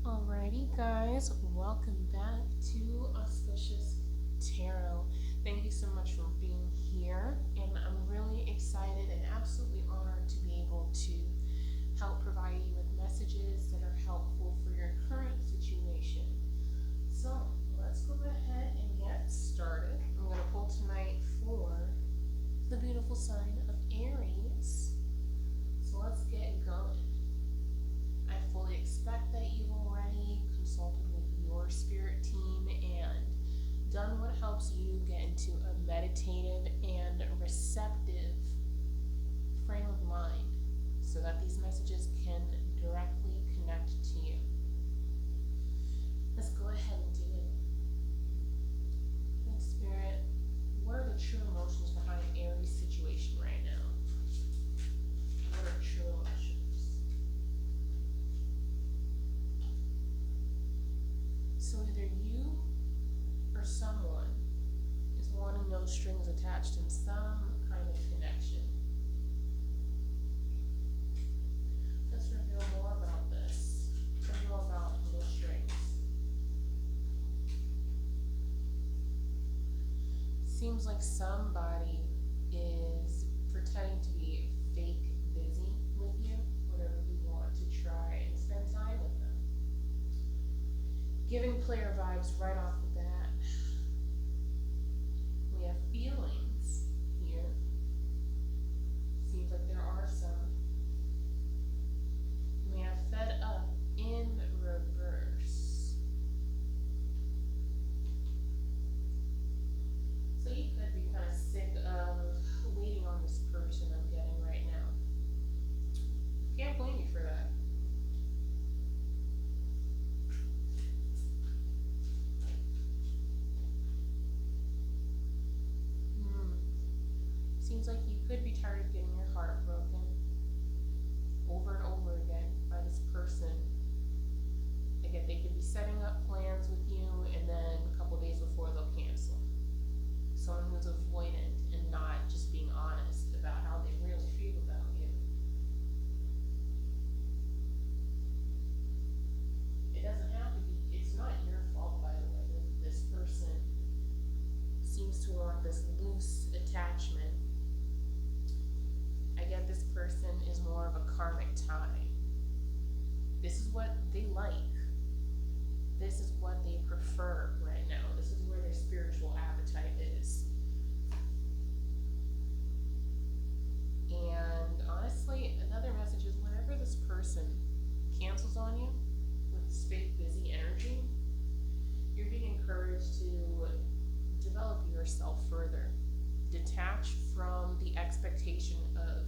Alrighty, guys, welcome back to Auspicious Tarot. Thank you so much for being here, and I'm really excited and absolutely honored to be able to help provide you with messages that are helpful for your current situation. So, let's go ahead and get started. I'm going to pull tonight for the beautiful sign of Aries. So, let's get going. I fully expect that you've already consulted with your spirit team and done what helps you get into a meditative and receptive frame of mind so that these messages can directly connect to you. Let's go ahead and do it. And Spirit, what are the true emotions behind Aries' situation right now? What are true emotions? So either you or someone is wanting no strings attached in some kind of connection. Let's reveal more about this. Reveal about no strings. Seems like somebody is pretending to be fake busy with you whenever you want to try and spend time with them. Giving player vibes right off the bat. We have feelings here. Seems like there are some. We have fed up in reverse. So you could be kind of sick of waiting on this person I'm getting right now. Can't blame you for that. Seems like you could be tired of getting your heart broken over and over again by this person. Again, they could be setting up plans with you and then a couple days before they'll cancel. Someone who's avoidant and not just being honest about how they really feel about you. It doesn't have to be, it's not your fault, by the way, that this person seems to want this loose attachment. I get this person is more of a karmic tie. This is what they like. This is what they prefer right now. This is where their spiritual appetite is. And honestly, another message is whenever this person cancels on you with this fake busy energy, you're being encouraged to develop yourself further. Detach from the expectation of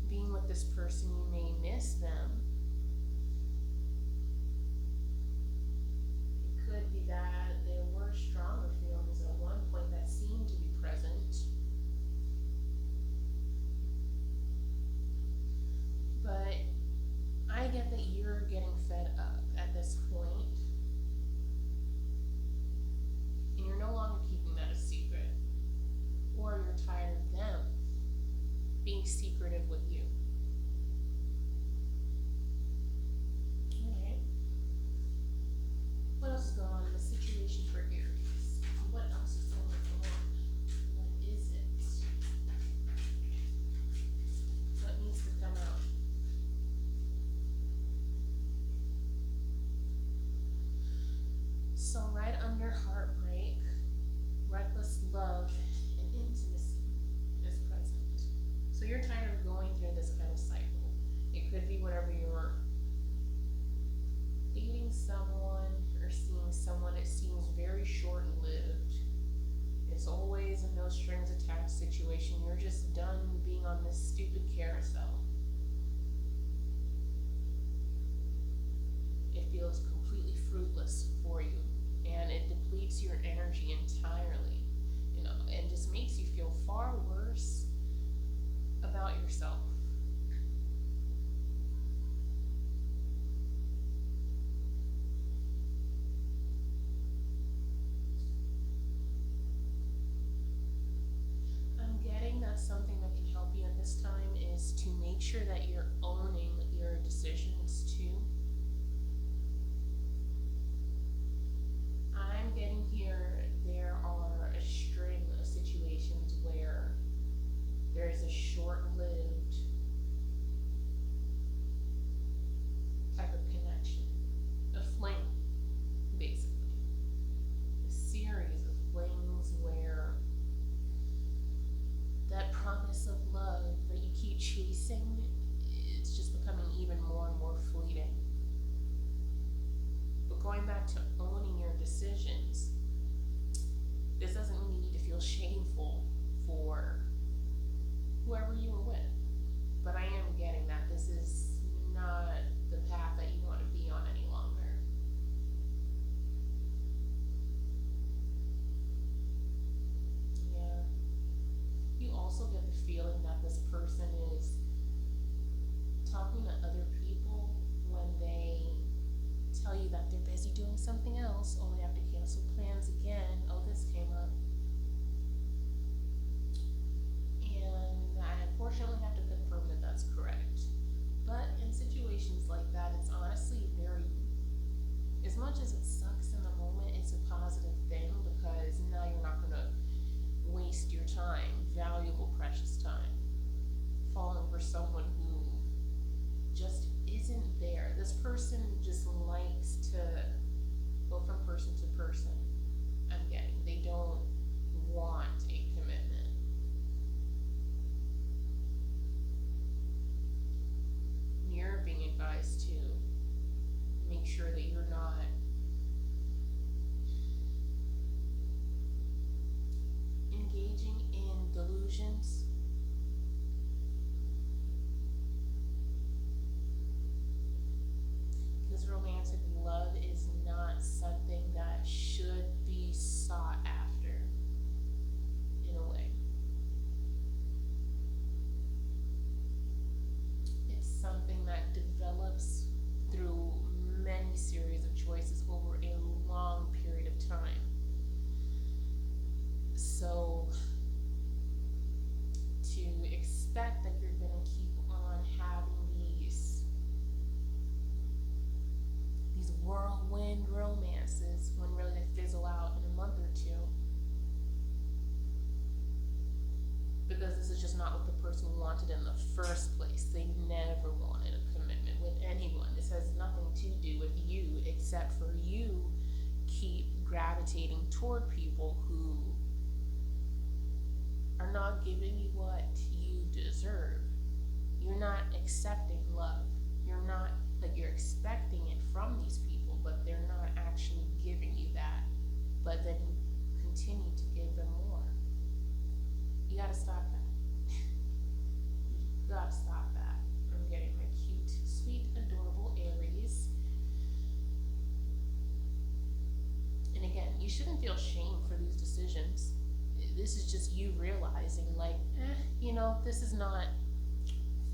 being with this person. You may miss them. It could be that there were stronger feelings at one point that seemed to be present. But I get that you're getting fed up at this point, and you're no longer keeping that a secret. Or you're tired of them being secretive with you. Alright. What else is going on in the situation for Aries? What else is going on? What is it? What needs to come out? So right under heartbreak, reckless love and intimacy is present. So you're tired of going through this kind of cycle. It could be whatever you're dating someone or seeing someone, it seems very short-lived. It's always a no strings attached situation. You're just done being on this stupid carousel. It feels completely fruitless for you, and it depletes your energy entirely, and just makes you feel far worse about yourself. I'm getting that something that can help you at this time is to make sure that you're owning your decisions too. this is not the path that you want to be on any longer. Yeah. You also get the feeling that this person is talking to other people when they tell you that they're busy doing something else, or they have to cancel plans again. Oh, this came up. And I unfortunately have to confirm that that's correct. But in situations like that, it's honestly very, as much as it sucks in the moment, it's a positive thing because now you're not going to waste your time, valuable, precious time, falling for someone who just isn't there. This person just likes to go from person to person. I'm getting, they don't want a commitment. You're being advised to make sure that you're not engaging in delusions. Because romantic love is not something that should be sought after, in a way. It's something that develops through many series of choices over a long period of time. So to expect that you're going to keep on having these whirlwind romances when really they fizzle out in a month or two, because this is just not what the person wanted in the first place. They never wanted a commitment with anyone. This has nothing to do with you, except for you keep gravitating toward people who are not giving you what you deserve. You're not accepting love. You're not, like, you're expecting it from these people, but they're not actually giving you that. But then you continue to give them more. You gotta stop that. You gotta stop that. I'm getting my cute, sweet, adorable Aries. And again, you shouldn't feel shame for these decisions. This is just you realizing, like, this is not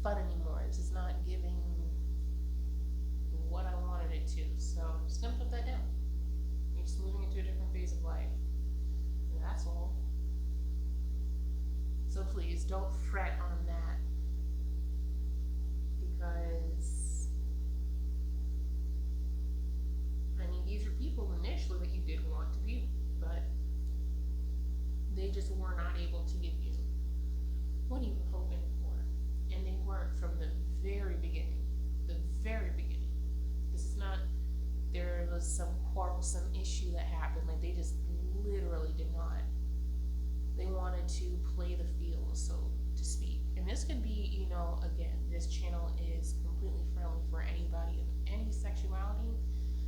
fun anymore. This is not giving what I wanted it to. So I'm just gonna put that down. You're just moving into a different phase of life. And that's all. So please don't fret on that, because these are people initially that you did want to be, but they just were not able to give you what you were hoping for. And they weren't from the very beginning. The very beginning. This is not, there was some quarrelsome issue that happened. Like, they just literally did not. They wanted to play the field, so to speak. And this could be, again, this channel is completely friendly for anybody of any sexuality.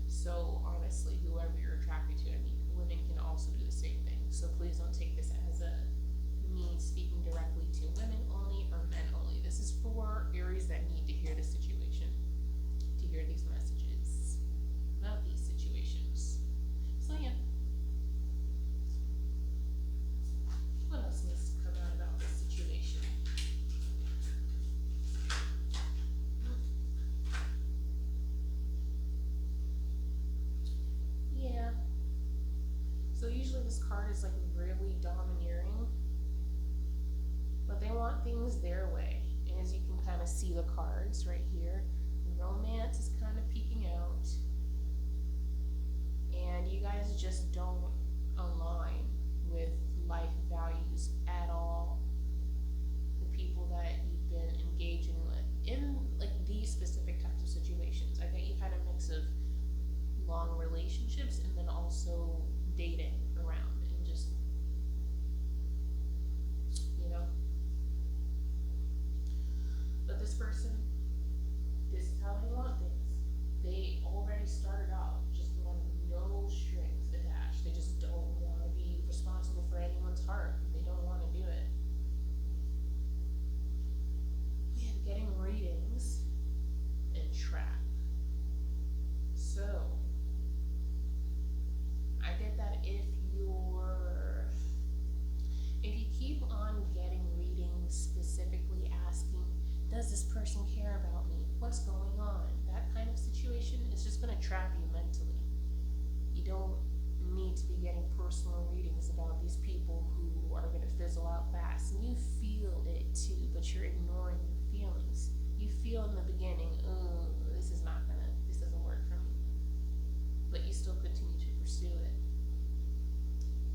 So honestly, whoever you're attracted to, women can also do the same thing. So please don't take this as me speaking directly to women only or men only. This is for Aries that need to hear the situation, to hear these messages about these situations. So yeah. What else needs to come out about this situation? Yeah. So usually this card is like really domineering, but they want things their way. And as you can kind of see the cards right here, romance is kind of peeking out, and you guys just don't align with life values at all. The people that you've been engaging with in like these specific types of situations. I bet you've had a mix of long relationships and then also dating around, and just but this person, this is how they want things. They already started out just wanting no strings attached. They just don't want to be responsible for anyone's heart. They don't want to do it. Yeah, getting readings trap you mentally. You don't need to be getting personal readings about these people who are going to fizzle out fast. And you feel it too, but you're ignoring your feelings. You feel in the beginning, oh, this doesn't work for me. But you still continue to pursue it.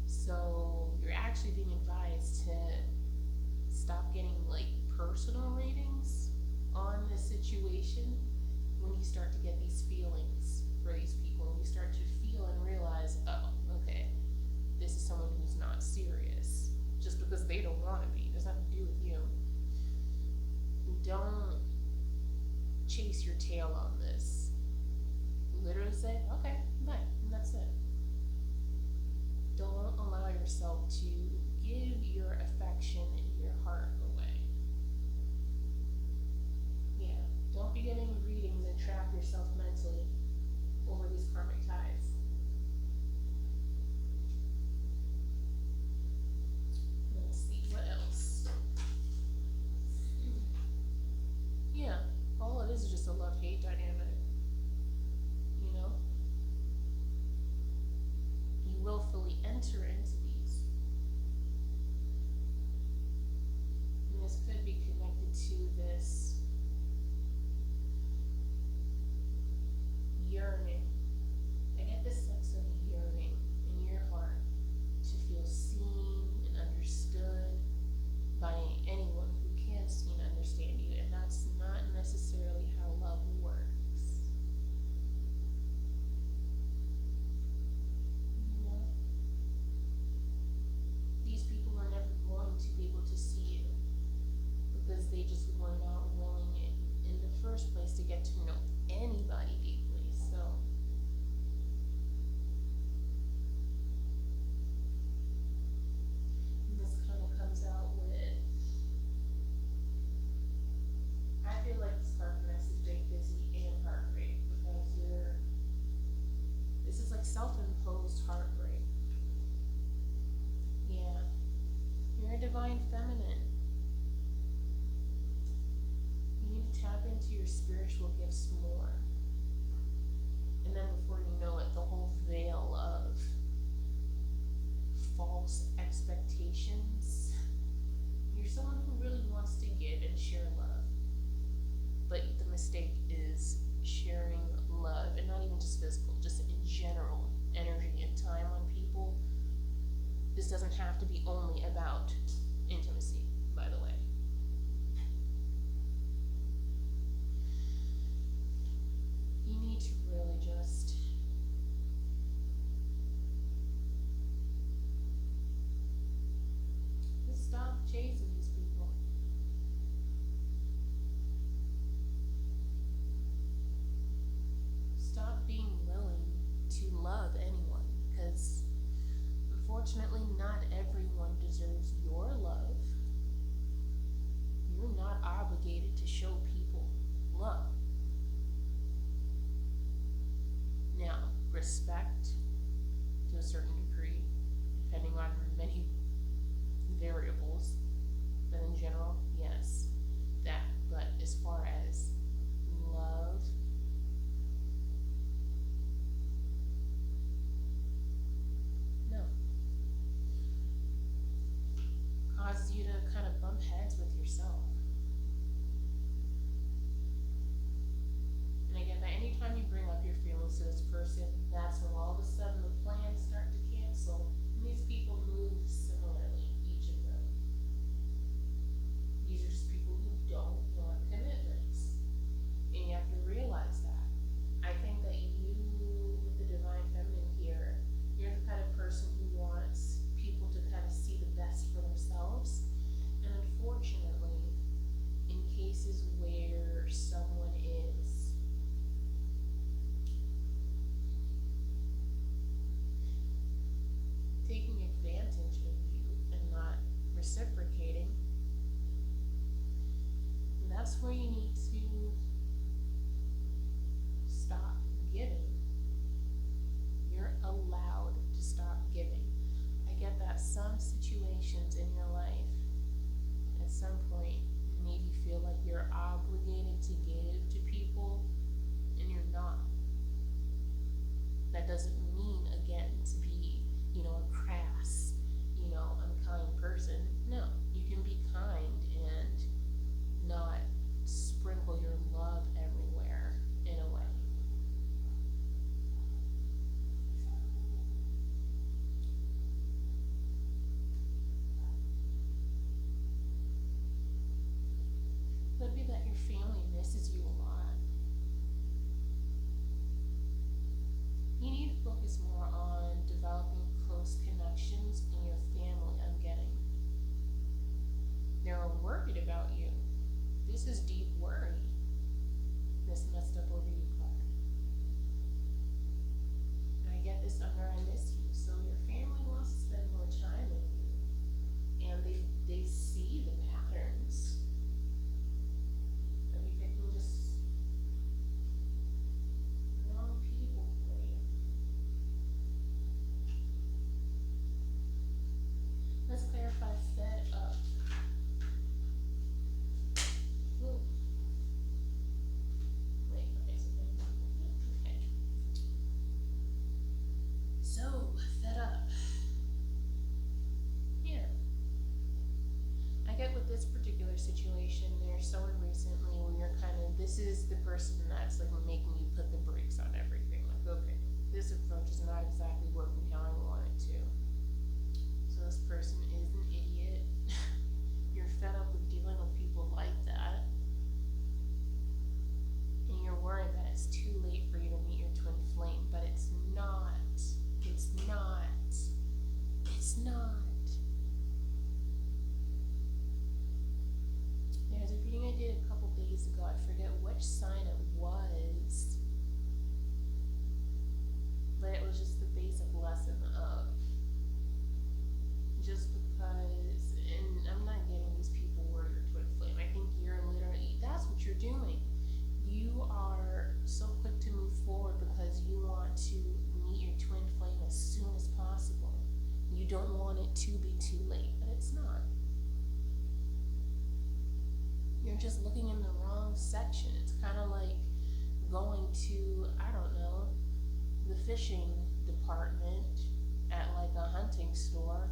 So you're actually being advised to stop getting like personal readings on the situation when you start to get these feelings for these people. When you start to feel and realize, oh, okay, this is someone who's not serious. Just because they don't want to be. It doesn't have to do with you. Don't chase your tail on this. Literally say, okay, bye, and that's it. Don't allow yourself to give your affection and your heart away. Yeah, don't be getting readings and trap yourself mentally over these karmic ties. Let's see, what else? Yeah, all it is just a love-hate dynamic. You know? You willfully enter into these. And this could be connected to this yearning. I get this sense of yearning in your heart to feel seen and understood by anyone who can see and understand you, and that's not necessarily how love works. You know? These people are never going to be able to see you because they just were not willing in the first place to get to know anybody deeply. So this kind of comes out with, I feel like this card connects is big, busy, and heartbreak because this is like self-imposed heartbreak. Yeah, you're a divine feminine. You need to tap into your spiritual gifts more. And then before you know it, the whole veil of false expectations. You're someone who really wants to give and share love. But the mistake is sharing love, and not even just physical, just in general, energy and time on people. This doesn't have to be only about intimacy, by the way. You need to really just stop chasing these people. Stop being willing to love anyone, because unfortunately not everyone deserves your love. You're not obligated to show people love. Now, respect to a certain degree, depending on many variables, but in general, yes, that. But as far as love, no. Causes you to kind of bump heads with yourself. And again, anytime you bring up your feelings to this person, that's when all of a sudden the plans start to cancel. And these people move similarly, each of them. These are just people who don't want commitments. And you have to realize that. I think that you, with the divine feminine here, you're the kind of person who wants people to kind of see the best for themselves. And unfortunately, in cases where someone is taking advantage of you and not reciprocating, that's where you need to stop giving. You're allowed to stop giving. I get that some situations in your life at some point made you feel like you're obligated to give to people, and you're not. stresses you a lot. You need to focus more on developing close connections in your family. I'm getting. They're worried about you. This is deep worry. This messed up over you card. I get this under I miss you. So your family wants to spend more time with you. And they see the patterns. Are we picking just wrong people for you? Let's clarify fed up. Ooh. Wait, okay, okay. So, fed up. Yeah. I get with this particular situation, there's someone recently where you're kind of, this is the person that's like making you put the brakes on everything. Like, okay, this approach is not exactly working how I want it to. So this person is an idiot. You're fed up with dealing with people like that. And you're worried that it's too late for you to meet your twin flame, but it's not. It's not. It's not. There's a reading I did a couple days ago. I forget which sign it was, but it was just the basic lesson of just because, and I'm not getting these people worried or twin flame. I think you're literally, that's what you're doing. You are so quick to move forward because you want to meet your twin flame as soon as possible. You don't want it to be too late, but it's not. You're just looking in the wrong section. It's kind of like going to, I don't know, the fishing department at like a hunting store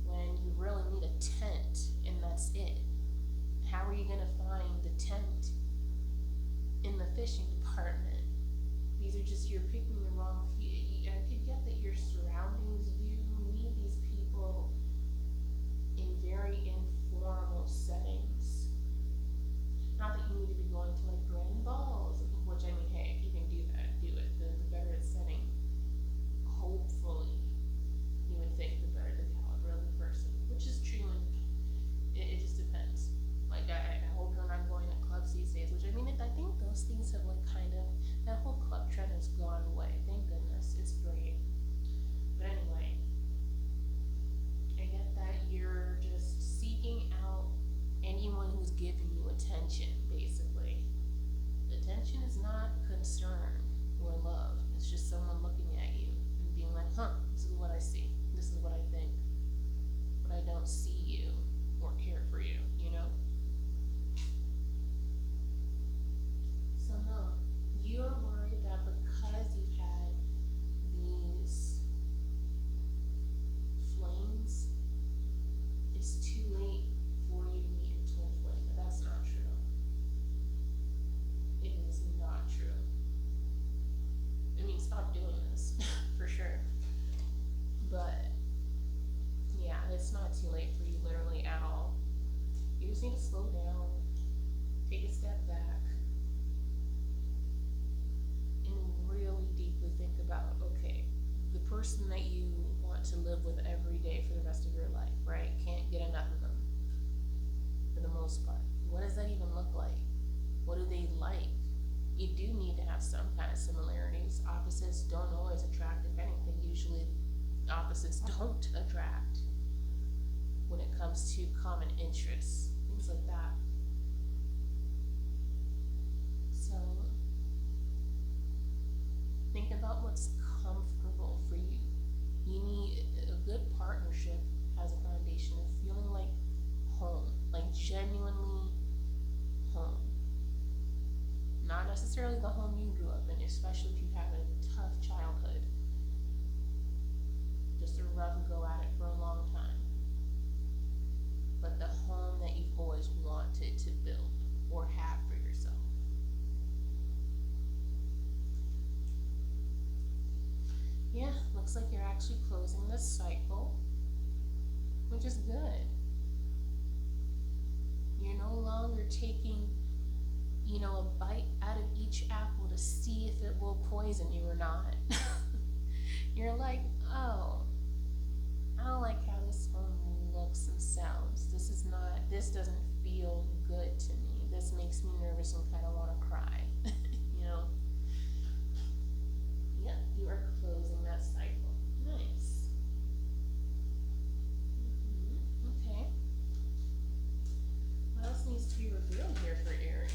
when you really need a tent and that's it. How are you going to find the tent in the fishing department? These are just, you're picking the wrong few. I could get that your surroundings view meet these people in very informal settings. Not that you need to be going to like grand balls, which I mean, hey, if you can do that, do it. The better it's setting, hopefully, you would think the better the caliber of the person, which is true, and it just depends. Like, I hope you're not going to clubs these days, which I mean, I think those things have like kind of, that whole club trend has gone away. Thank goodness, it's great. But anyway, I get that you're just seeking out anyone who's giving you attention, basically. Attention is not concern or love. It's just someone looking at you and being like, huh, this is what I see. This is what I think. But I don't see you or care for you, you know? So no, you're worried that because you've had these flames, it's too late for you to meet your twin flame, but that's not true. It is not true. I mean, stop doing this, for sure. But, yeah, it's not too late for you literally at all. You just need to slow down, take a step back, and really deeply think about, okay, the person that you want to live with every day for the rest of your life, right? Can't get enough of them. For the most part. What does that even look like? What do they like? You do need to have some kind of similarities. Opposites don't always attract. If anything, usually opposites don't attract when it comes to common interests, things like that. So think about what's comfortable for you. You need a good partnership has a foundation of feeling like home, like genuinely home. Not necessarily the home you grew up in, especially if you had a tough childhood. Just a rough go at it for a long time. But the home that you've always wanted to build or have for yourself. Yeah, looks like you're actually closing this cycle, which is good. You're no longer taking a bite out of each apple to see if it will poison you or not. You're like, oh, I don't like how this one looks and sounds. This doesn't feel good to me. This makes me nervous and kind of want to cry. you know? Yeah, you are closing that cycle. Nice. Okay. What else needs to be revealed here for Aries?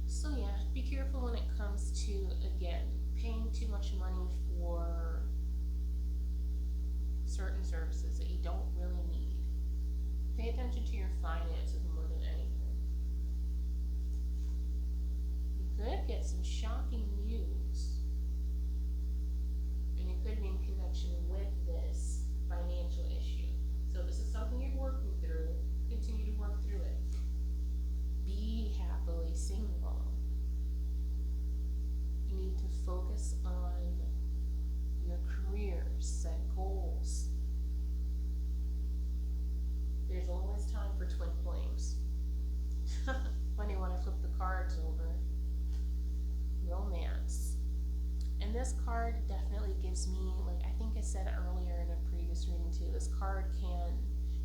So yeah, be careful when it comes to, again, paying too much money for certain services that you don't really need. Pay attention to your finances more than anything. You could get some shocking news, and it could be in connection with this financial issue. So this is something you're working through. Continue to work through it. Be happily single. You need to focus on your career, set goals. There's always time for twin flames. Funny when I flip the cards over. Romance. And this card definitely gives me, like I think I said earlier in a previous reading too, this card can,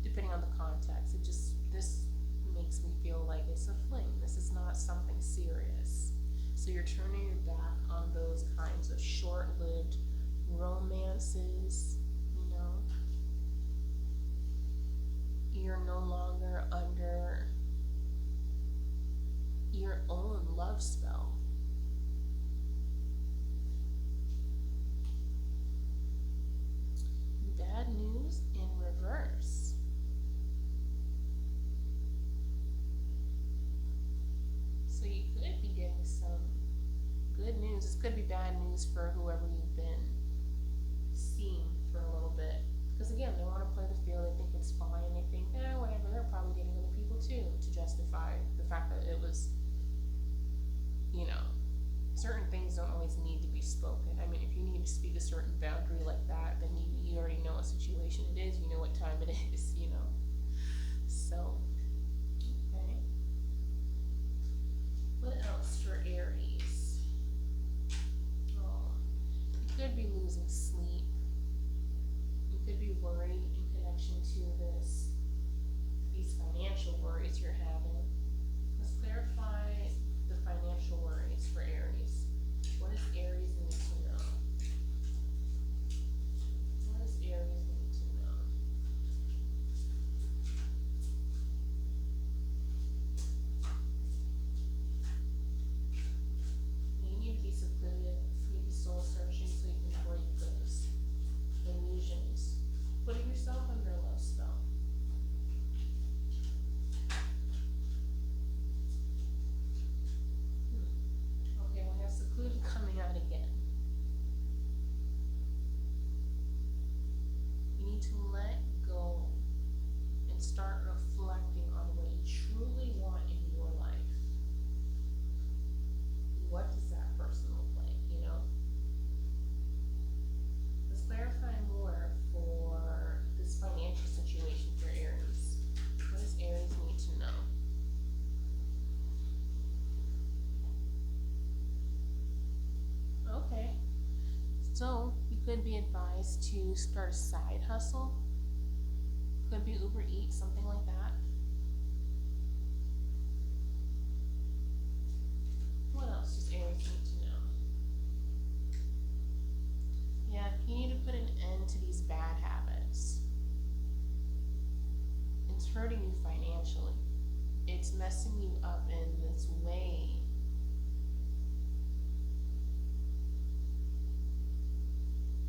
depending on the context, this makes me feel like it's a fling. This is not something serious. So you're turning your back on those kinds of short-lived romances, You're no longer under your own love spell. Bad news in reverse. So you could be getting some good news. This could be bad news for whoever you've been seeing for a little bit. Because again, they want to play the field, they think it's fine, they think, whatever, they're probably getting other people too, to justify the fact that it was, certain things don't always need to be spoken. I mean, if you need to speak a certain boundary like that, then you already know what situation it is, you know what time it is, So, okay. What else for Aries? Oh, you could be losing sleep. You could be worried in connection to these financial worries you're having. Let's clarify the financial worries for Aries. What does Aries need to know? What does Aries need to know? You need to be secluded, you need to be soul searching so you can break those illusions. Putting yourself under a love spell. Okay, we have secluded coming out again. You need to let go and start reflecting on what you truly want in your life. What does that person look like, Let's clarify more for this financial situation for Aries. What does Aries need to know? Okay, so you could be advised to start a side hustle. Could be Uber Eats, something like that. What else does Aries need to know? Yeah, you need to put an end to these bad habits. It's hurting you financially. It's messing you up in this way.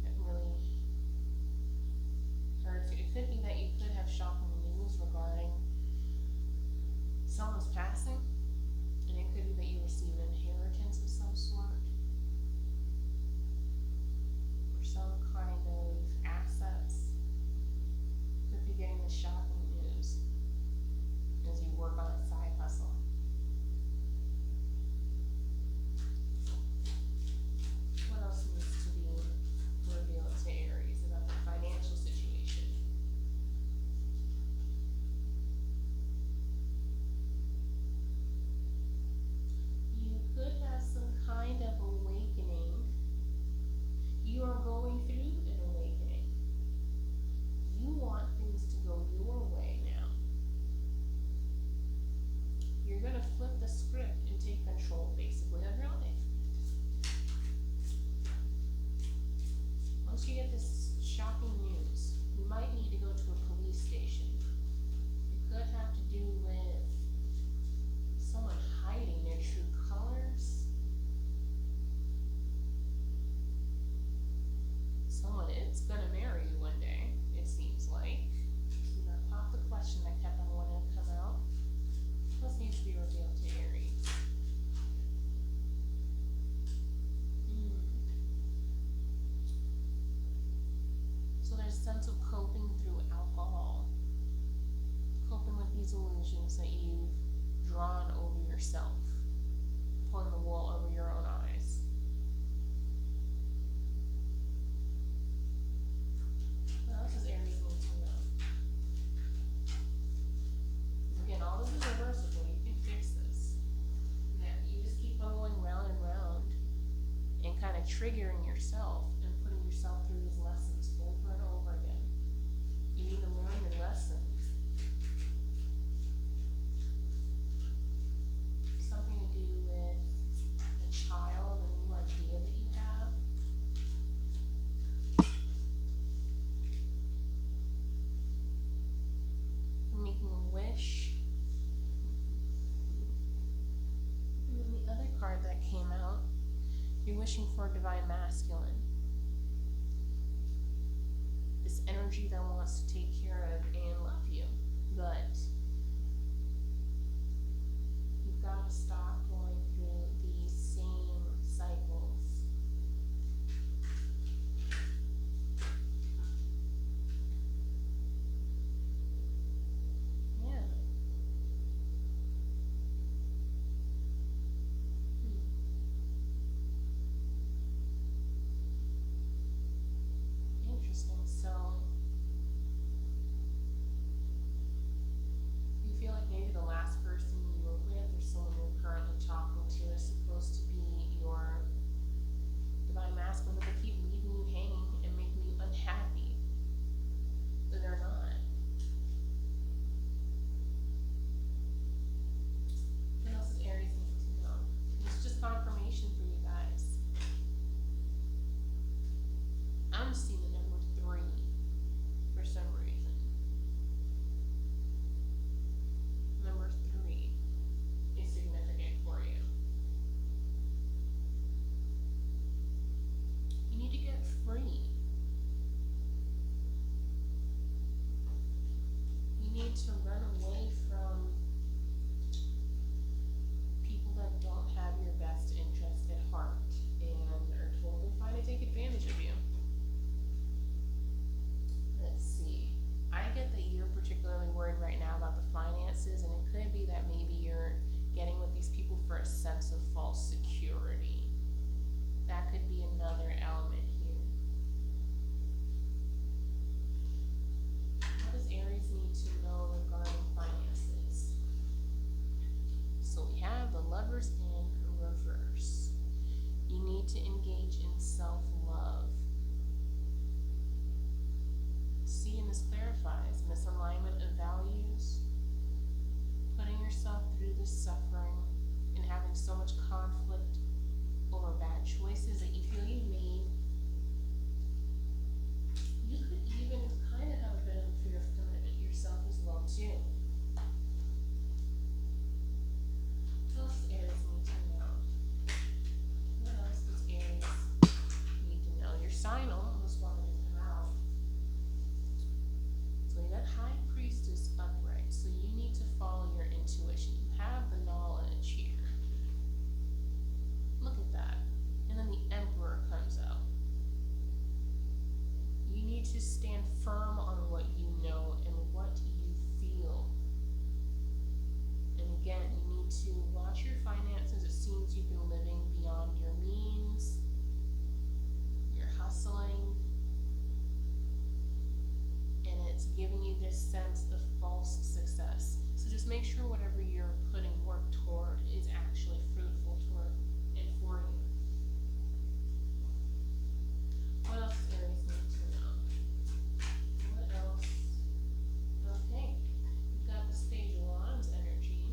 It really hurts you. It could be that you could have shocking news regarding someone's passing, and it could be that you receive an inheritance of some sort, or some kind of assets. Could be getting the shocking news as you work on a side hustle. What else needs to be the script and take control basically of your life. Once you get this shocking news, you might need to go to a police station. It could have to do with someone hiding their true colors. Someone is gonna marry you one day, it seems like. So that popped the question that kept on wanting to come out. What needs to be revealed to Aries? So there's a sense of coping through alcohol. Coping with these illusions that you've drawn over yourself. Pulling the wool over your own eyes. What else does Aries need to know? Again, all this is reversible. You can fix this. Yeah, you just keep on going round and round and kind of triggering yourself and putting yourself through these lessons over and over again. You need to learn your lessons. Something to do with a child, a new idea that you have. Making a wish. And then the other card that came out, you're wishing for a divine masculine. This energy that wants to take care of and love you. But you've got to stop going through these same cycles. Yeah. Interesting. So you feel like maybe the last person you were with or someone you're currently talking to is supposed to be your divine masculine, but they keep leaving you hanging and making you unhappy that they're not. What else does Aries need to know? It's just confirmation for you guys. I'm seeing the number 3 for some reason. Number 3 is significant for you. You need to get free. You need to run away from people that don't have your best interest at heart and are totally fine to take advantage of you. Let's see. I get that you're particularly worried right now about the finances, and it could be that maybe you're getting with these people for a sense of false security. That could be another element here. What does Aries need to know regarding finances? So we have the Lovers in reverse. You need to engage in self-love. See, and this clarifies misalignment of values, putting yourself through this suffering and having so much conflict over bad choices that you feel you made. You could even kind of have a bit of a fear of commitment yourself as well too. What else does Aries need to know? What else does Aries need to know? Your sign almost wanted to come out. So you got High Priestess upright. So you need to follow your intuition. You have the knowledge here. Look at that. And then the Emperor comes out. You need to stand firm on what you know and what you feel. And again, you need to watch your finances. It seems you've been living beyond your means. You're hustling. And it's giving you this sense of false success. So just make sure whatever you're putting work toward is actually fruitful toward and for you. What else does Aries need to know? What else? Okay, we've got the Page of Wands energy.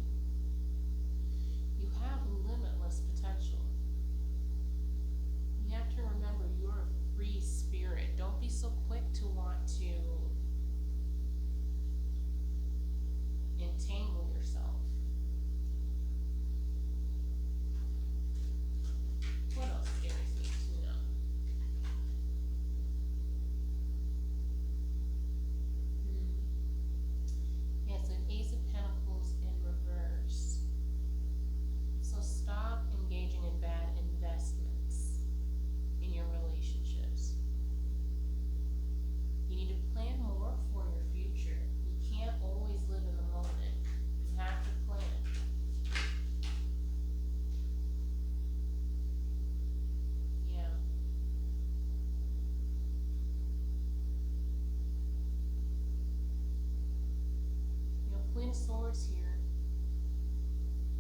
Queen of Swords here.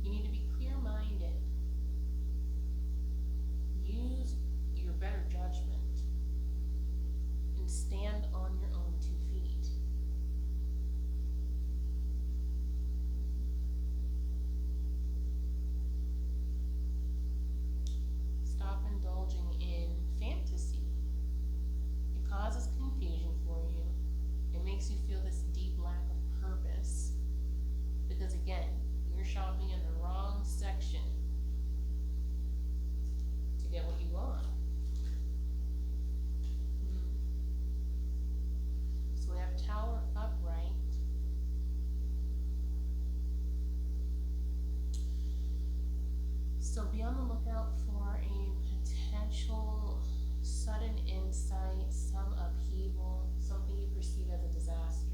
You need to be clear-minded. Use your better judgment and stand on your own 2 feet. Stop indulging in fantasy. It causes confusion for you. It makes you feel this deep lack of purpose. Because again, you're shopping in the wrong section to get what you want. So we have Tower upright. So be on the lookout for a potential sudden insight, some upheaval, something you perceive as a disaster.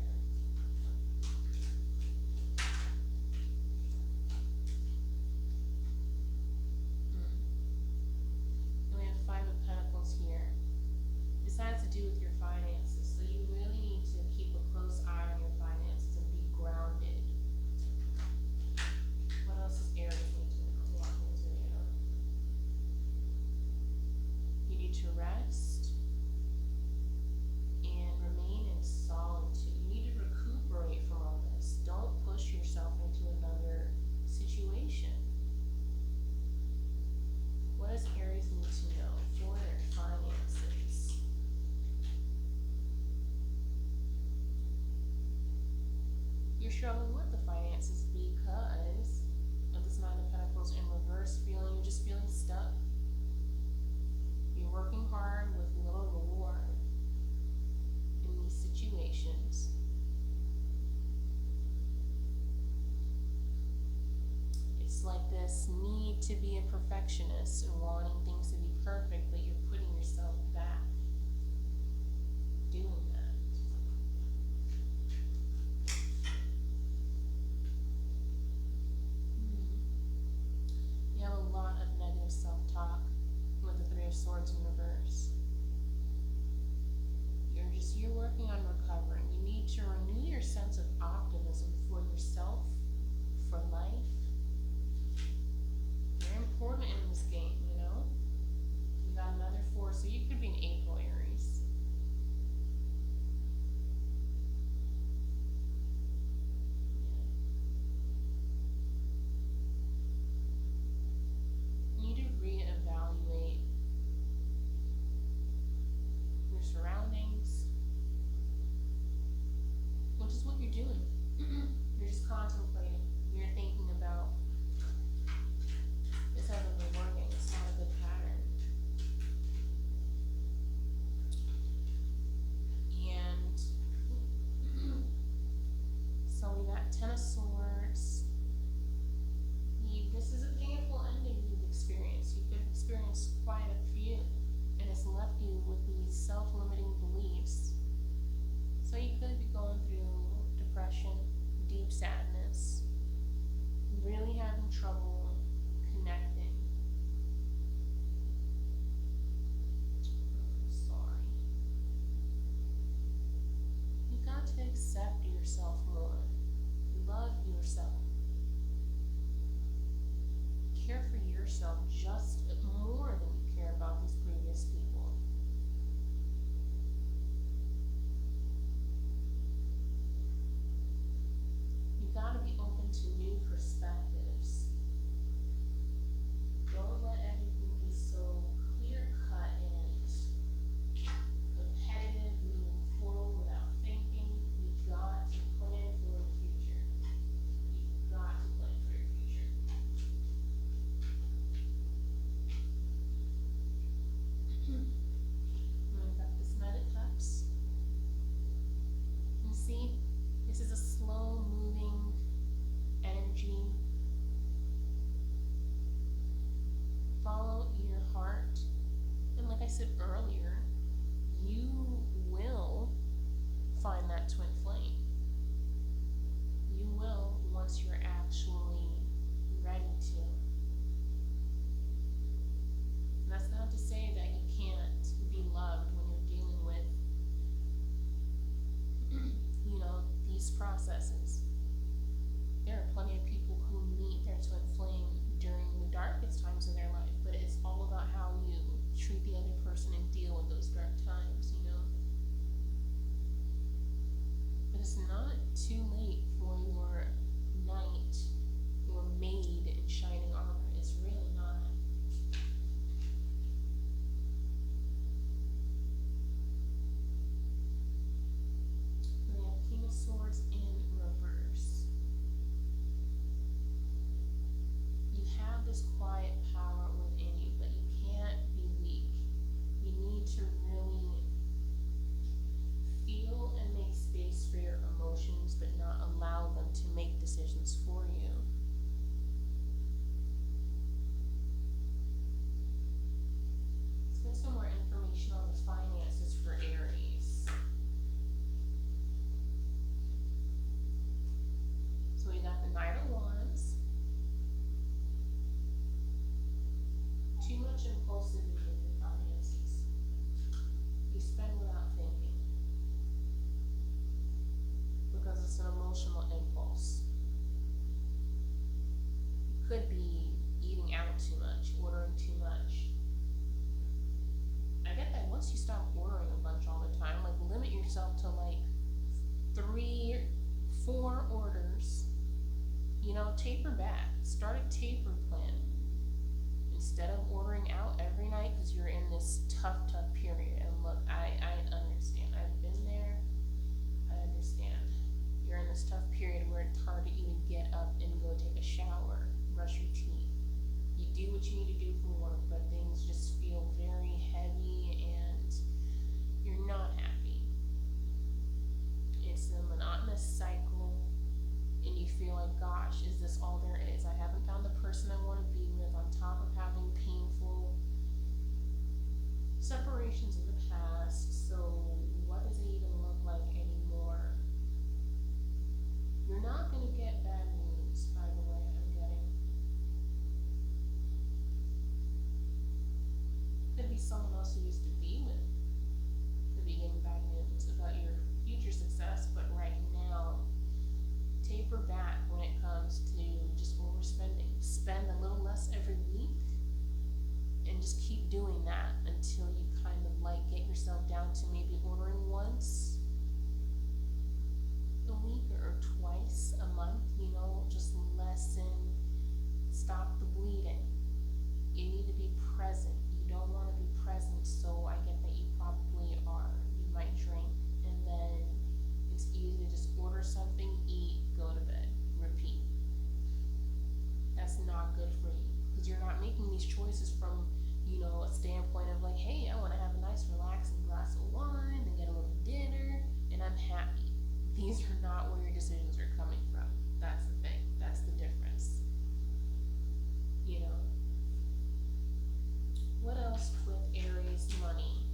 And we have 5 of Pentacles here. This has to do with your finances, so you really need to keep a close eye on your finances and be grounded. What else is Aries need to know? Walk me through it. You need to rest and remain in solitude. You need to recuperate from all this. Don't push yourself into another situation. What does Aries need to know for their finances? You're struggling with the finances because of this 9 of Pentacles in reverse, you're just feeling stuck. You're working hard with little reward in these situations. It's like this need to be a perfectionist and wanting things to be perfect, but you're putting yourself back doing that. You have a lot of negative self-talk with the 3 of Swords in reverse. You're working on recovering. You need to renew your sense of optimism for yourself, for life. Very important in this game, you know? You got another 4, so you could be an April Aries. Yeah. You need to reevaluate your surroundings, which is what you're doing. You're just contemplating. You're thinking about, this hasn't been working. It's not a good pattern. And so we got 10 of Swords. This is a painful ending you've experienced. You could experience quite a few, and it's left you with these self-limiting beliefs. So you could be going through depression, deep sadness, really having trouble connecting. I'm sorry. You got to accept yourself more. Love yourself. Care for yourself just more than you care about these previous people. You gotta be open to new perspectives. Don't let everything be so clear-cut and competitive, moving forward without thinking. You've got to plan for the future. You've got to plan for your future. I've got this Knight of Cups. And see, this is a slow-moving energy. Follow your heart. And like I said earlier, you will find that twin flame. You will once you're actually ready to. And that's not to say that you can't be loved when you're dealing with, you know, these processes. There are plenty of people who meet their twin flame during the darkest times of their life, but it's all about how you treat the other person and deal with those dark times, you know? But it's not too late for your knight, your maid in shining armor. It's really not. We have King of Swords in reverse. You have this quiet power within you, but you can't be weak. You need to really feel and make space for your emotions, but not allow them to make decisions for you. Let's get some more information on the finances for Aries. So we got the Knight of Wands. Too much impulsivity with your finances. You spend without thinking. Because it's an emotional impulse. You could be eating out too much, ordering too much. I get that once you stop ordering a bunch all the time, like limit yourself to like 3, 4 orders. You know, taper back. Start a taper plan. Instead of ordering out every night because you're in this tough period. And look, I understand. I've been there. I understand. You're in this tough period where it's hard to even get up and go take a shower, brush your teeth. You do what you need to do for work, but things just feel very heavy and you're not happy. It's a monotonous cycle and you feel like, gosh, is this all there is? I haven't found the person I want to be with, on top of having painful separations in the past. So what does it even look like anymore? You're not going to get bad news, by the way, I'm getting. Could be someone else you used to be with. Could be getting bad news about your future success, but right now, taper back when it comes to just overspending. Spend a little less every week and just keep doing that until you kind of like get yourself down to maybe ordering once a week or twice a month, you know, just lessen, stop the bleeding. You need to be present. You don't want to be present, so I get that you probably are. You might drink and then it's easy to just order something, eat, go to bed, repeat. That's not good for you because you're not making these choices from, you know, a standpoint of like, hey, I want to have a nice relaxing glass of wine and get a little dinner and I'm happy. These are not where your decisions are coming from. That's the thing. That's the difference. You know. What else with Aries money?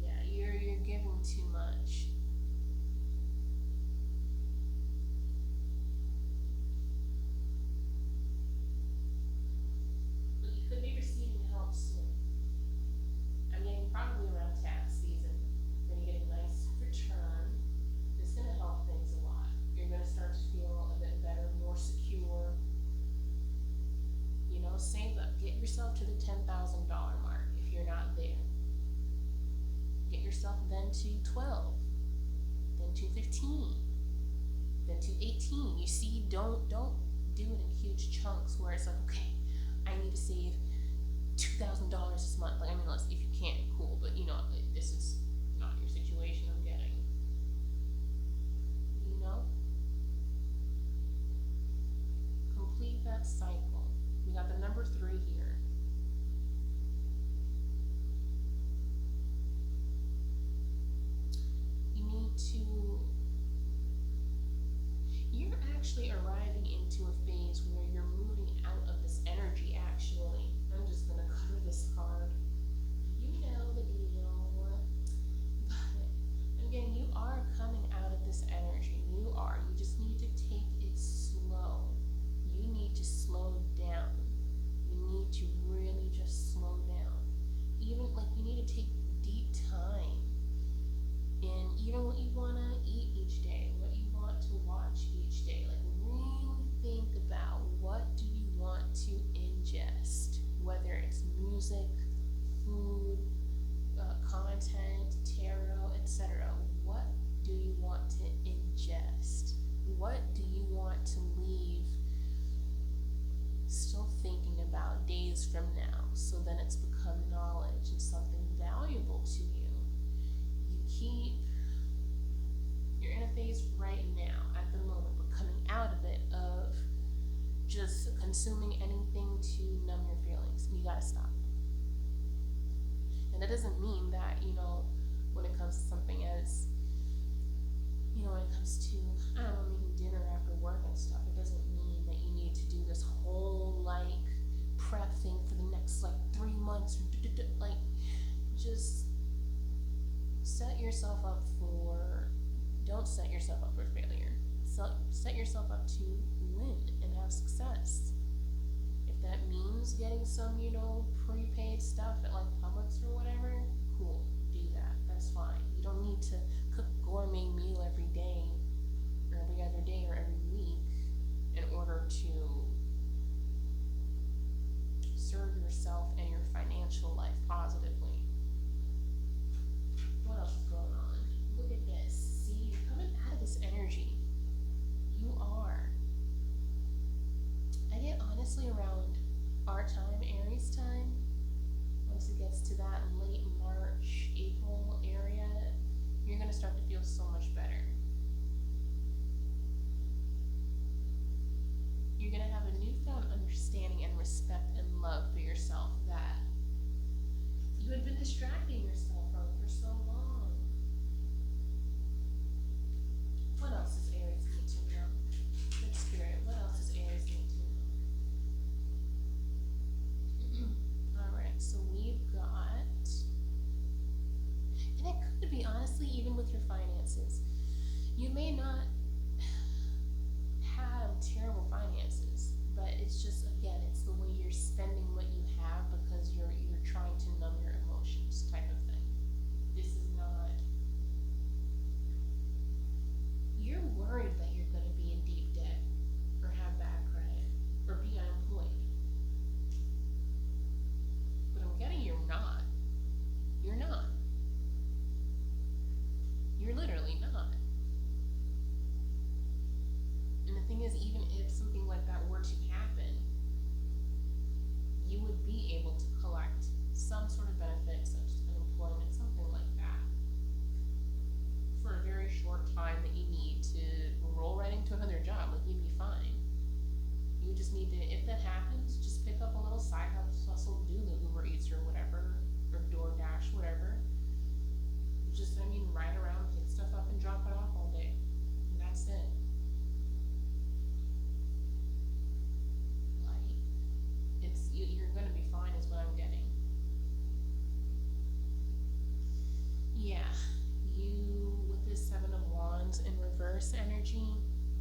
Yeah, you're giving too much. But you could be receiving help soon. I'm getting probably around tax season. You're gonna get a nice return. It's gonna help things a lot. You're gonna start to feel a bit better, more secure. You know, save up. Get yourself to the $10,000 mark if you're not there. Get yourself then to 12, then to 15, then to 18. You see, don't do it in huge chunks where it's like, okay, I need to save $2,000 this month. Like, I mean, if you can't, cool, but you know, this is not your situation I'm getting. You know? Complete that cycle. We got the number 3 here. You need to, you're actually arriving into a phase where you're moving out of this energy, actually. I'm just going to cover this card. You know the deal. But again, you are coming out of this energy. You are. You just need to take it slow. You need to slow down. You need to consuming anything to numb your feelings. You gotta stop. And that doesn't mean that, when it comes to something as, when it comes to, I don't know, making dinner after work and stuff, it doesn't mean that you need to do this whole, prep thing for the next, 3 months. Just set yourself up don't set yourself up for failure. Set yourself up to win and have success. If that means getting some, prepaid stuff at Publix or whatever, cool, do that. That's fine. You don't need to cook a gourmet meal every day or every other day or every week in order to serve yourself and your financial life positively. What else is going on? Look at this. See, you're coming out of this energy. You are. I get honestly around our time, Aries time, once it gets to that late March, April area, you're going to start to feel so much better. You're going to have a newfound understanding and respect and love for yourself that you had been distracting yourself from for so long. What else does Aries need to know? Good Spirit, what else does Aries need to know? Alright, so we've got, and it could be honestly even with your finances. You may not have terrible finances, but it's just, again, it's the way you're spending what you have because you're trying to numb your emotions type of thing. This is not, you're worried that you're going to be in deep debt or have bad credit or be unemployed. But I'm getting you're not. You're not. You're literally not. And the thing is, even if something like that were to happen, you would be able to collect some sort of benefit, such as unemployment, something like that, for a very short time that you need to roll right into another job. You'd be fine. You just need to, if that happens, just pick up a little side hustle, do the Uber Eats or whatever, or DoorDash, whatever. Just, ride around, pick stuff up and drop it off all day. And that's it. You're going to be fine is what I'm getting. Yeah, with this Seven of Wands in reverse energy,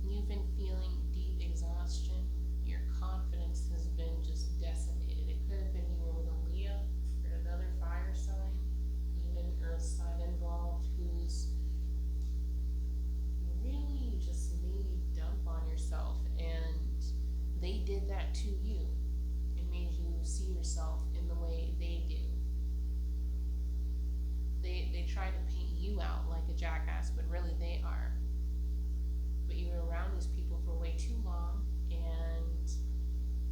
you've been feeling deep exhaustion. Your confidence has been just decimated. It could have been you were with a Leo or another fire sign, even an earth sign involved, who's really just made you dump on yourself, and they did that to you. Made you see yourself in the way they do. They try to paint you out like a jackass, but really they are. But you were around these people for way too long, and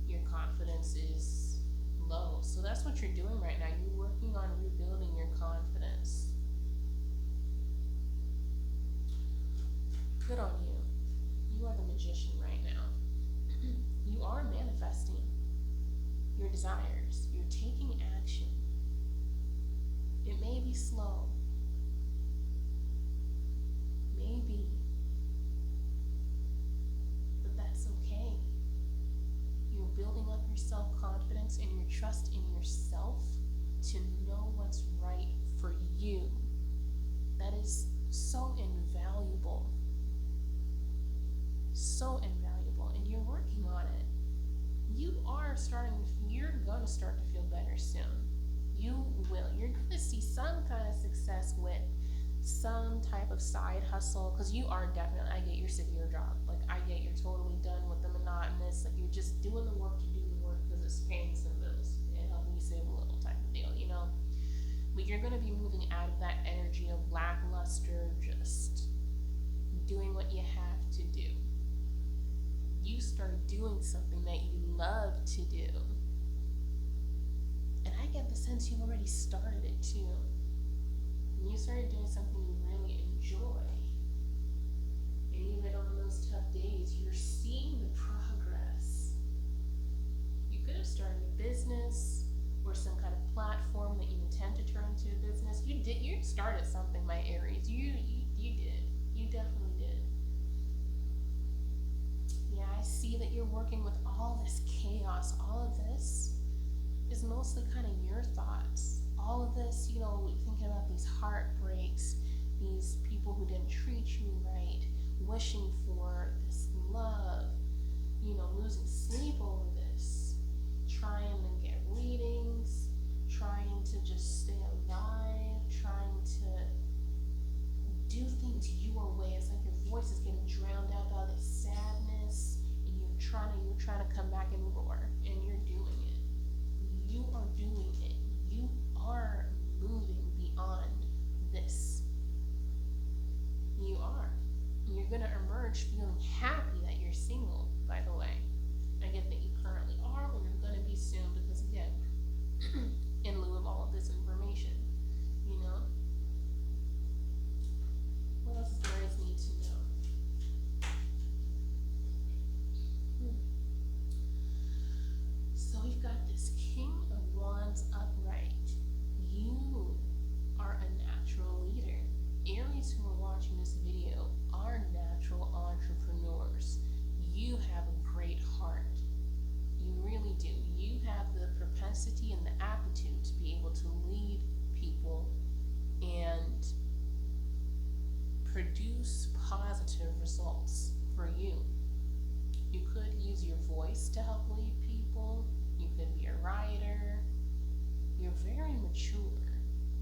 your confidence is low. So that's what you're doing right now. You're working on rebuilding your confidence. Good on you. You are the magician right now. You are manifesting your desires. You're taking action. It may be slow. Maybe. But that's okay. You're building up your self-confidence and your trust in yourself to know what's right for you. That is so invaluable. So invaluable. And you're working on it. You're going to start to feel better soon. You will. You're going to see some kind of success with some type of side hustle, because you are definitely, I get you're sick of your job. I get you're totally done with the monotonous, you're just doing the work to do the work because it's paying some bills and helping you save a little type of deal, But you're going to be moving out of that energy of lackluster, just doing what you have to do. You start doing something that you love to do. And I get the sense you've already started it too. And you started doing something you really enjoy. And even on those tough days, you're seeing the progress. you started something, my Aries. You did. You definitely did. Yeah, I see that you're working with all this chaos. All of this is mostly kind of your thoughts. All of this, thinking about these heartbreaks, these people who didn't treat you right, wishing for this love, losing sleep over this, trying to get readings, trying to just stay alive, trying to do things your way. It's like your voice is getting drowned out by all this sadness, and you're trying to come back and roar, and you're doing it. You are doing it. You are moving beyond this. You are. You're gonna emerge feeling happy that you're single, by the way. I get that you currently are, but you're gonna be soon because again, in lieu of all of this information, you know? What else does Aries need to know? So we've got this King of Wands upright. You are a natural leader. Aries who are watching this video are natural entrepreneurs. You have a great heart. You really do. You have the propensity and the aptitude to be able to lead people and produce positive results for you. You could use your voice to help lead people. You could be a writer. You're very mature.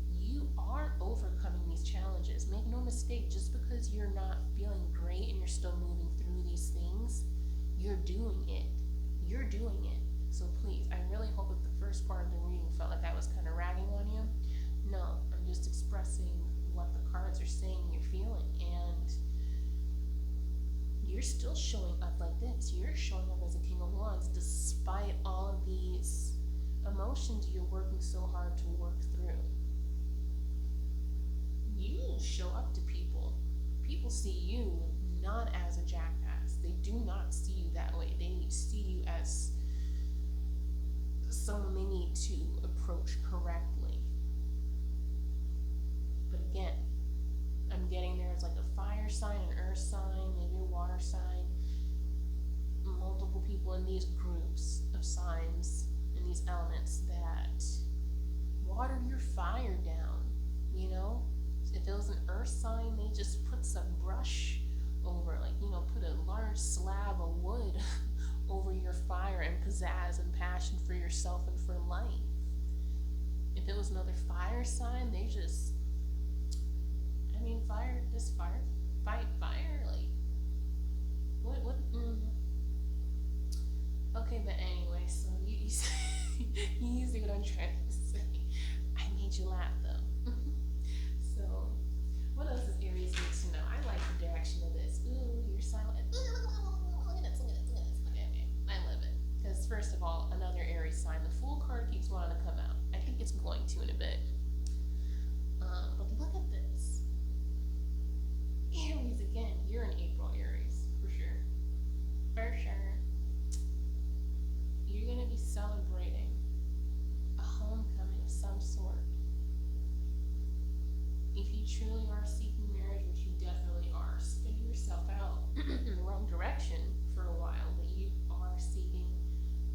You are overcoming these challenges. Make no mistake, just because you're not feeling great and you're still moving through these things, you're doing it. You're doing it. So please, I really hope that the first part of the reading felt like I was kind of ragging on you. No, I'm just expressing what the cards are saying you're feeling, and you're still showing up like this. You're showing up as a King of Wands despite all of these emotions you're working so hard to work through. You show up to people. People see you not as a jackass. They do not see you that way. They see you as someone they need to approach correctly. But again, I'm getting there as like a fire sign, an earth sign, maybe a water sign. Multiple people in these groups of signs and these elements that water your fire down, you know? If it was an earth sign, they just put some brush over, like, put a large slab of wood over your fire and pizzazz and passion for yourself and for life. If it was another fire sign, they just, fight fire, like, what, Okay, but anyway, so you see what I'm trying to say. I made you laugh, though. So, what else does Aries need to know? I like the direction of this. Ooh, you're silent. Look at this. Okay. I love it. Because first of all, another Aries sign, the Fool card keeps wanting to come out. I think it's going to in a bit. But look at this. Aries again. You're an April Aries, for sure. For sure. You're going to be celebrating a homecoming of some sort. If you truly are seeking marriage, which you definitely are, spin yourself out in the wrong direction for a while, but you are seeking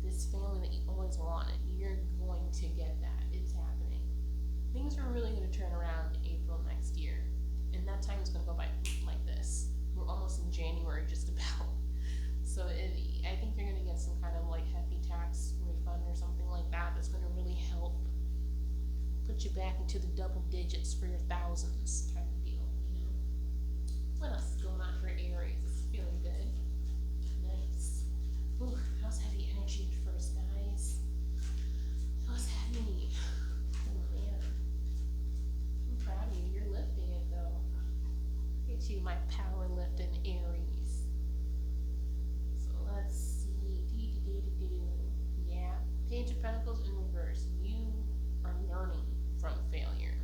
this family that you always wanted. You're going to get that. It's happening. Things are really going to turn around in April next year, and that time is going to go by like this. We're almost in January just about. So I think you're going to get some kind of like hefty tax refund or something like that that's going to really help put you back into the double digits for your thousands type of deal, What else is going on for Aries? It's feeling good. Nice. Ooh, that was heavy energy at first, guys. That was heavy. Oh man. I'm proud of you. You're lifting it though. Look at you, my power lifting Aries. So let's see. Yeah. Page of Pentacles in reverse. You are learning from failure.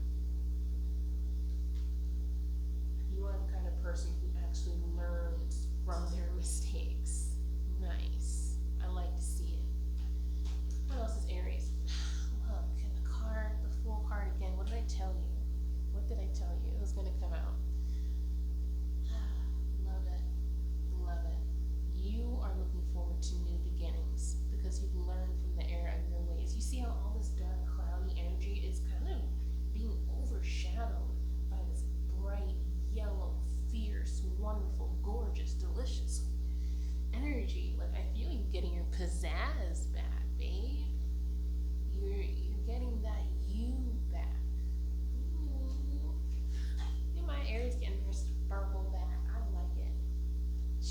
You are the kind of person who actually learns from their mistakes. Nice. I like to see it. What else is Aries? Look, the Fool card again. What did I tell you? What did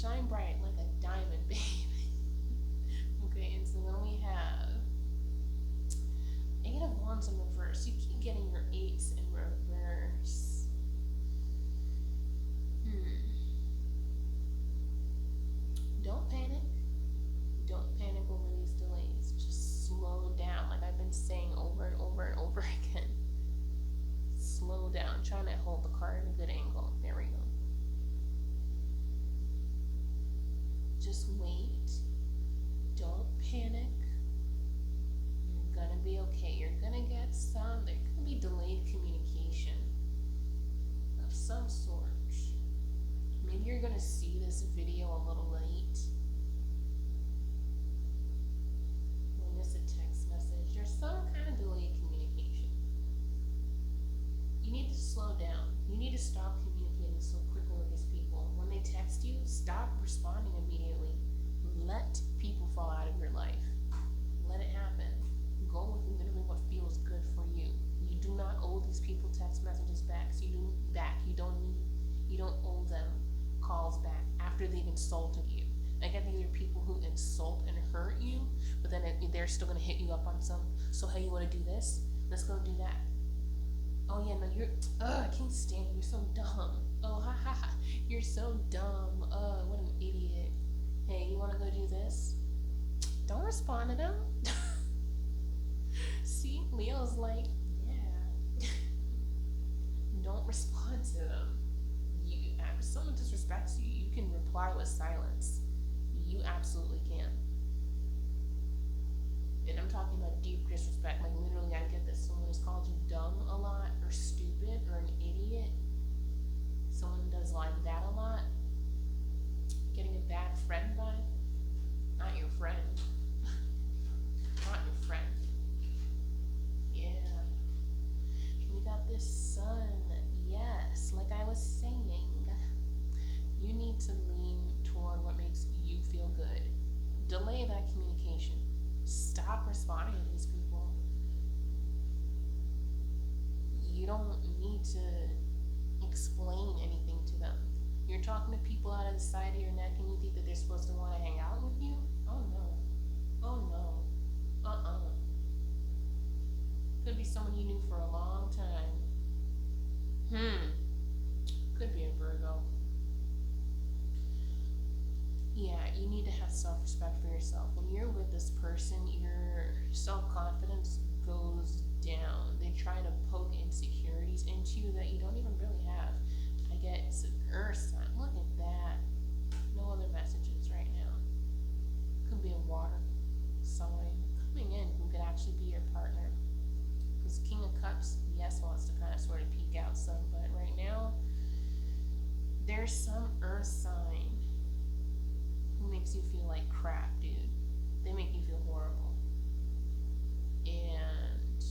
Shine bright like a diamond, baby. Okay, and so then we have Eight of Wands in reverse. You keep getting your eights in reverse. Don't panic. Don't panic over these delays. Just slow down, like I've been saying over and over and over again. Slow down. Trying to hold the card at a good angle. There we go. Just wait. Don't panic. You're gonna be okay. You're gonna get some. There could be delayed communication of some sort. Maybe you're gonna see this video a little late. You'll miss a text message. There's some kind of delayed communication. You need to slow down. You need to stop communicating so quickly with these people. When they text you, stop responding immediately. Let people fall out of your life. Let it happen. Go with literally what feels good for you. You do not owe these people text messages back. So you don't owe them calls back after they've insulted you. I get these are people who insult and hurt you, but then they're still gonna hit you up on some. So hey, you want to do this? Let's go do that. Oh yeah, no, I can't stand you. You're so dumb. Oh ha ha ha. You're so dumb. What an idiot. Hey, you want to go do this? Don't respond to them. See, Leo's like, yeah. Don't respond to them. If someone disrespects you, you can reply with silence. You absolutely can. And I'm talking about deep disrespect. Like literally, I get this. Someone has called you dumb a lot, or stupid, or an idiot. Someone does like that a lot. Getting a bad friend vibe. Not your friend. Not your friend. Yeah. We got this sun. Yes, like I was saying, you need to lean toward what makes you feel good. Delay that communication. Stop responding to these people. You don't need to explain anything to them. You're talking to people out of the side of your neck and you think that they're supposed to want to hang out with you? Oh no. Oh no. Could be someone you knew for a long time. Could be a Virgo. Yeah, you need to have self-respect for yourself. When you're with this person, your self-confidence goes down. They try to poke insecurities into you that you don't even really have. I get it's an earth sign. Look at that. No other messages right now. Could be a water sign coming in who could actually be your partner. Because King of Cups, yes, wants to kind of sort of peek out some, but right now, there's some earth sign who makes you feel like crap, dude. They make you feel horrible. And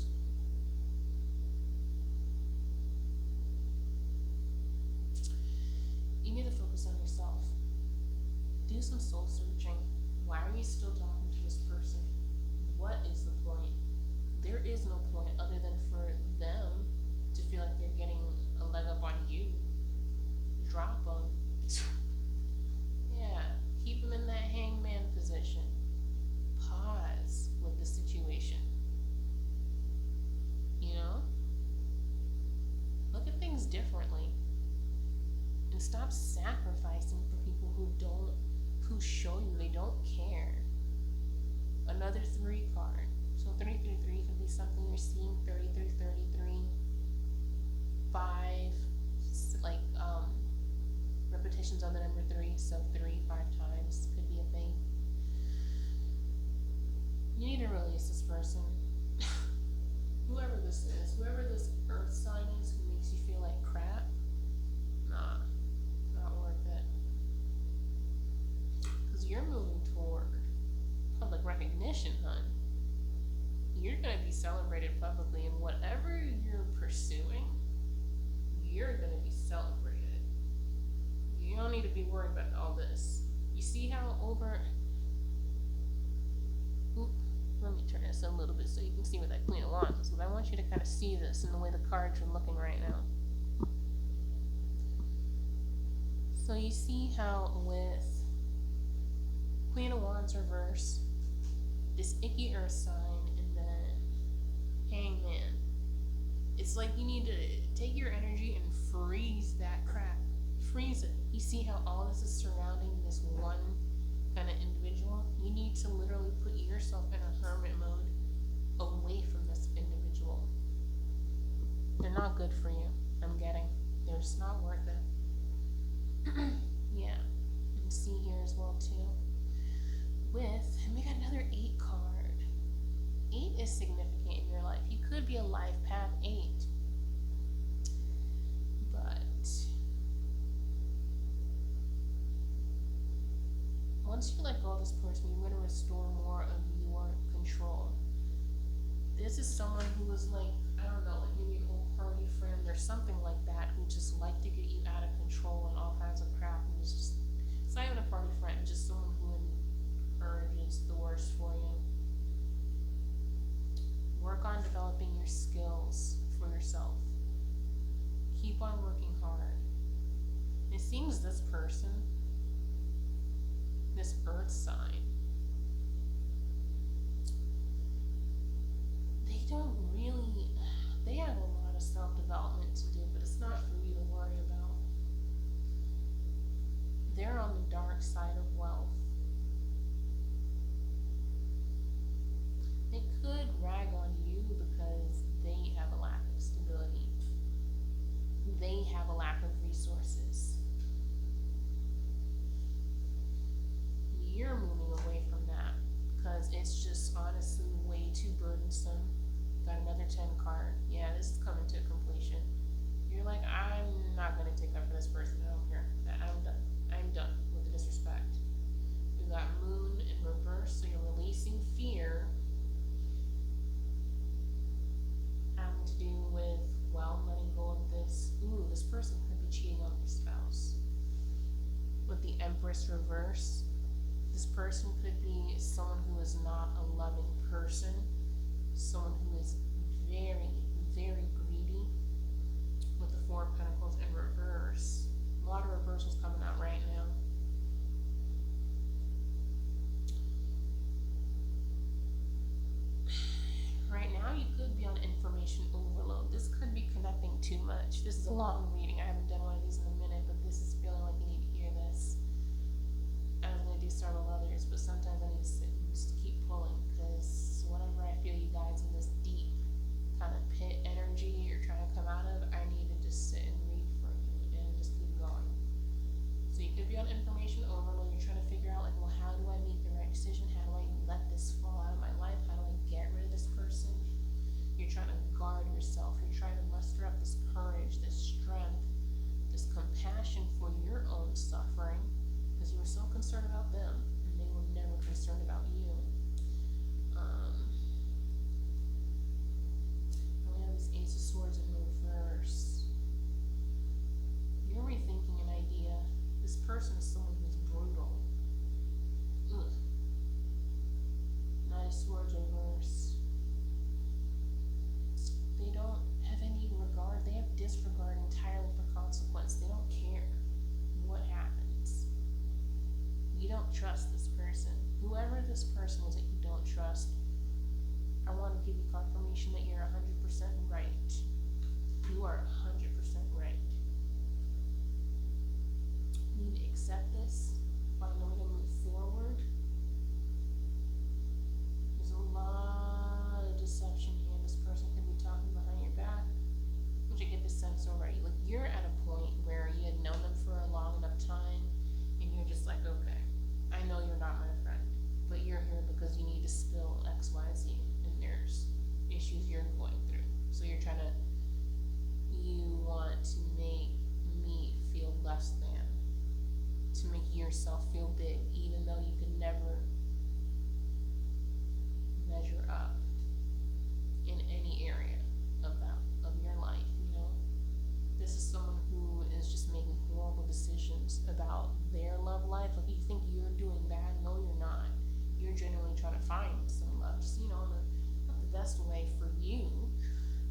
you need to focus on yourself. Do some soul searching. Why are you still talking to this person? What is the point? There is no point other than for them to feel like they're getting a leg up on you. Drop them. Yeah, keep them in that hangman position. Pause with the situation. You know? Look at things differently. And stop sacrificing for people who show you they don't care. Another 3 card. So 333 could be something you're seeing. 3333. 5, like repetitions on the number 3. So 3, 5 times could be a thing. You need to release this person. Whoever this is, whoever this earth sign is who makes you feel like crap, nah, not worth it. Because you're moving toward public recognition, hun. You're going to be celebrated publicly, and whatever you're pursuing, you're going to be celebrated. You don't need to be worried about all this. You see how let me turn this a little bit so you can see what that Queen of Wands is, because I want you to kind of see this in the way the cards are looking right now. So you see how with Wands reverse, this icky earth sign, and then Hangman. It's like you need to take your energy and freeze that crap. Freeze it. You see how all this is surrounding this one kind of individual? You need to literally put yourself in a hermit mode away from this individual. They're not good for you, I'm getting. They're just not worth it. Yeah. And see here as well too. And we got another 8 card. 8 is significant in your life. You could be a life path 8. But once you let go of this person, you're going to restore more of your control. This is someone who was like, I don't know, like maybe an old party friend or something like that, who just liked to get you out of control and all kinds of crap. And it's not even a party friend, just someone who encourages the worst for you. Work on developing your skills for yourself. Keep on working hard. It seems this person, this earth sign, they have a lot of self-development to do, but it's not for you to worry about. They're on the dark side of wealth. They could rag on you because they have a lack of stability. They have a lack of resources. You're moving away from that because it's just honestly way too burdensome. Got another 10 card. Yeah, this is coming to completion. You're like, I'm not going to take up for this person. I don't care. I'm done. I'm done with the disrespect. We got Moon in reverse, so you're releasing fear. Having to do with, well, letting go of this. Ooh, this person could be cheating on their spouse. With the Empress reverse, this person could be someone who is not a loving person. Someone who is very, very greedy. With the 4 of Pentacles in reverse. A lot of reversals coming out right now. Right now, you could be on information overload. This could be connecting too much. This is a long reading. I haven't done one of these in a minute, but this is feeling like you need to hear this. I was going to do several others, but sometimes I need to sit and just keep pulling, because whenever I feel you guys in this deep kind of pit energy you're trying to come out of, I need to just sit and read for you and just keep going. So you could be on information overload. You're trying to figure out, like, well, how do I make the right decision? How do I let this fall out of my life? How do I get rid of this person? You're trying to guard yourself. You're trying to muster up this courage, this strength, this compassion for your own suffering, because you were so concerned about them and they were never concerned about you. We have this Ace of Swords in reverse. You're rethinking an idea. This person is someone who's brutal. Ugh. Knight of Swords reverse. They don't have any regard. They have disregard entirely for consequence. They don't care what happens. You don't trust this person. Whoever this person is that you don't trust, I want to give you confirmation that you're 100% right. You are 100% right. You need to accept this, find a way to move forward. There's a lot of deception here. This person could be talking behind your back, which I get the sense already. Like, you're at a point where you had known them for a long enough time, and you're just like, okay, I know you're not my friend, but you're here because you need to spill X, Y, Z, and there's issues you're going through. So you want to make me feel less than, to make yourself feel big, even though you can never measure up in any area of your life, you know. This is someone who is just making horrible decisions about their love life. Like, you think you're doing bad. No, you're not. You're genuinely trying to find some love, just, you know, not the best way for you,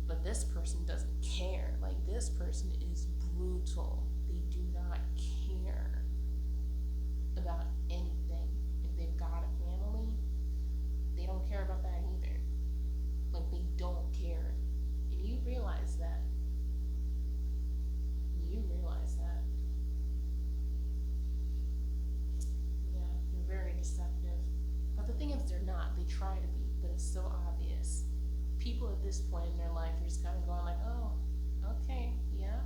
but this person doesn't care. Like, this person is brutal. They do not care about anything. If they've got a don't care about that either. Like, they don't care. And you realize that. You realize that. Yeah, they're very deceptive. But the thing is, they're not. They try to be, but it's so obvious. People at this point in their life are just kind of going like, oh, okay, yeah.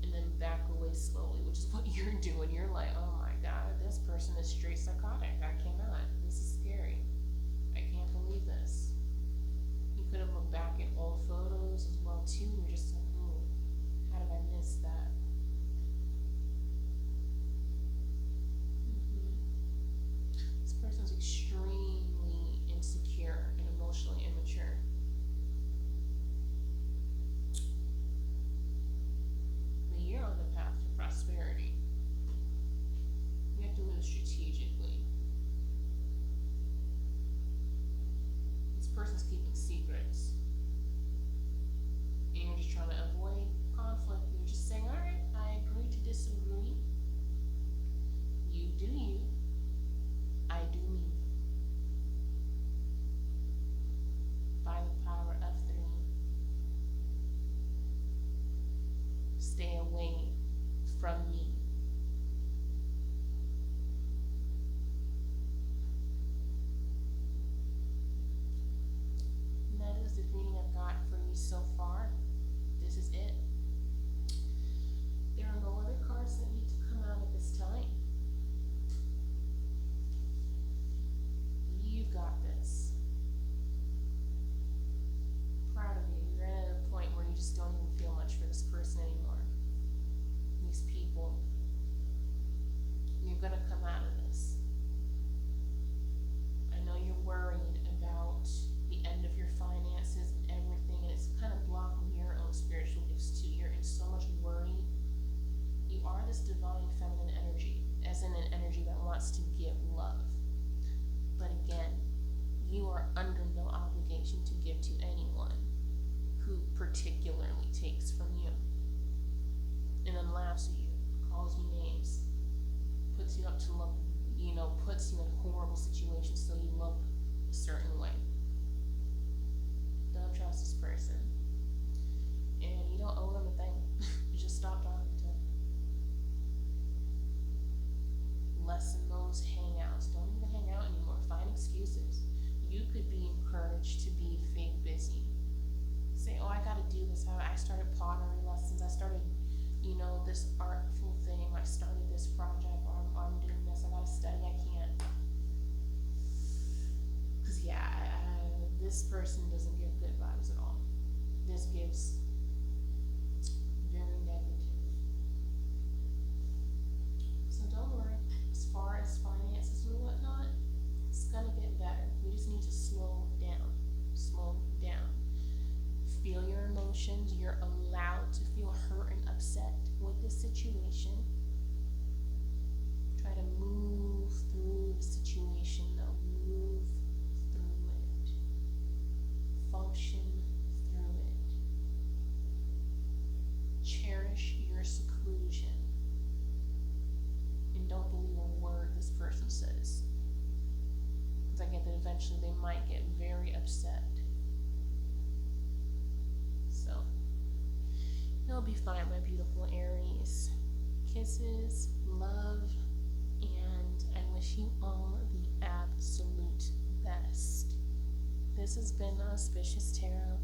And then back away slowly, which is what you're doing. You're like, oh my God, this person is straight psychotic. I cannot. This is scary. I can't believe this. You could have looked back at old photos as well too. You're just like, ooh, how did I miss that? This person's extremely insecure and emotionally immature. But you're on the path to prosperity. You have to move strategically. This person's keeping secrets. And you're just trying to avoid conflict. You're just saying, alright, I agree to disagree. You do you. I do me. By the power of 3. Stay away from me. And that is the reading I've got for you so far. This is it. There are no other cards that need to come out at this time. You've got this. Proud of you. You're at a point where you just don't even feel much for this person anymore. These people. You're gonna come out of this. I know you're worried about the end of your finances and everything, and it's kind of blocking your own spiritual gifts too. You're in so much worry. You are this divine feminine energy, as in an energy that wants to give love. But again, you are under no obligation to give to anyone who particularly takes from you and then laughs at you, calls you names, puts you up to look, puts you in horrible situations so you look a certain way. Don't trust this person. And you don't owe them a thing. You just stop talking to them. Lessen those hangouts. Don't even hang out anymore. Find excuses. You could be encouraged to be fake busy. Say, oh, I gotta do this. I started pottery lessons. I started, this artful thing. I started this project. I'm doing this. I gotta study. I can't. Because, this person doesn't give good vibes at all. This gives very negative. So don't worry. As far as finances and whatnot, it's gonna get better. We just need to slow down. Slow down. Feel your emotions. You're allowed to feel hurt and upset with this situation. Try to move through the situation though. Move through it. Function through it. Cherish your seclusion. And don't believe a word this person says. Because I get that eventually they might get very upset. So, you'll be fine, my beautiful Aries. Kisses, love, and I wish you all the absolute best. This has been Auspicious Tarot.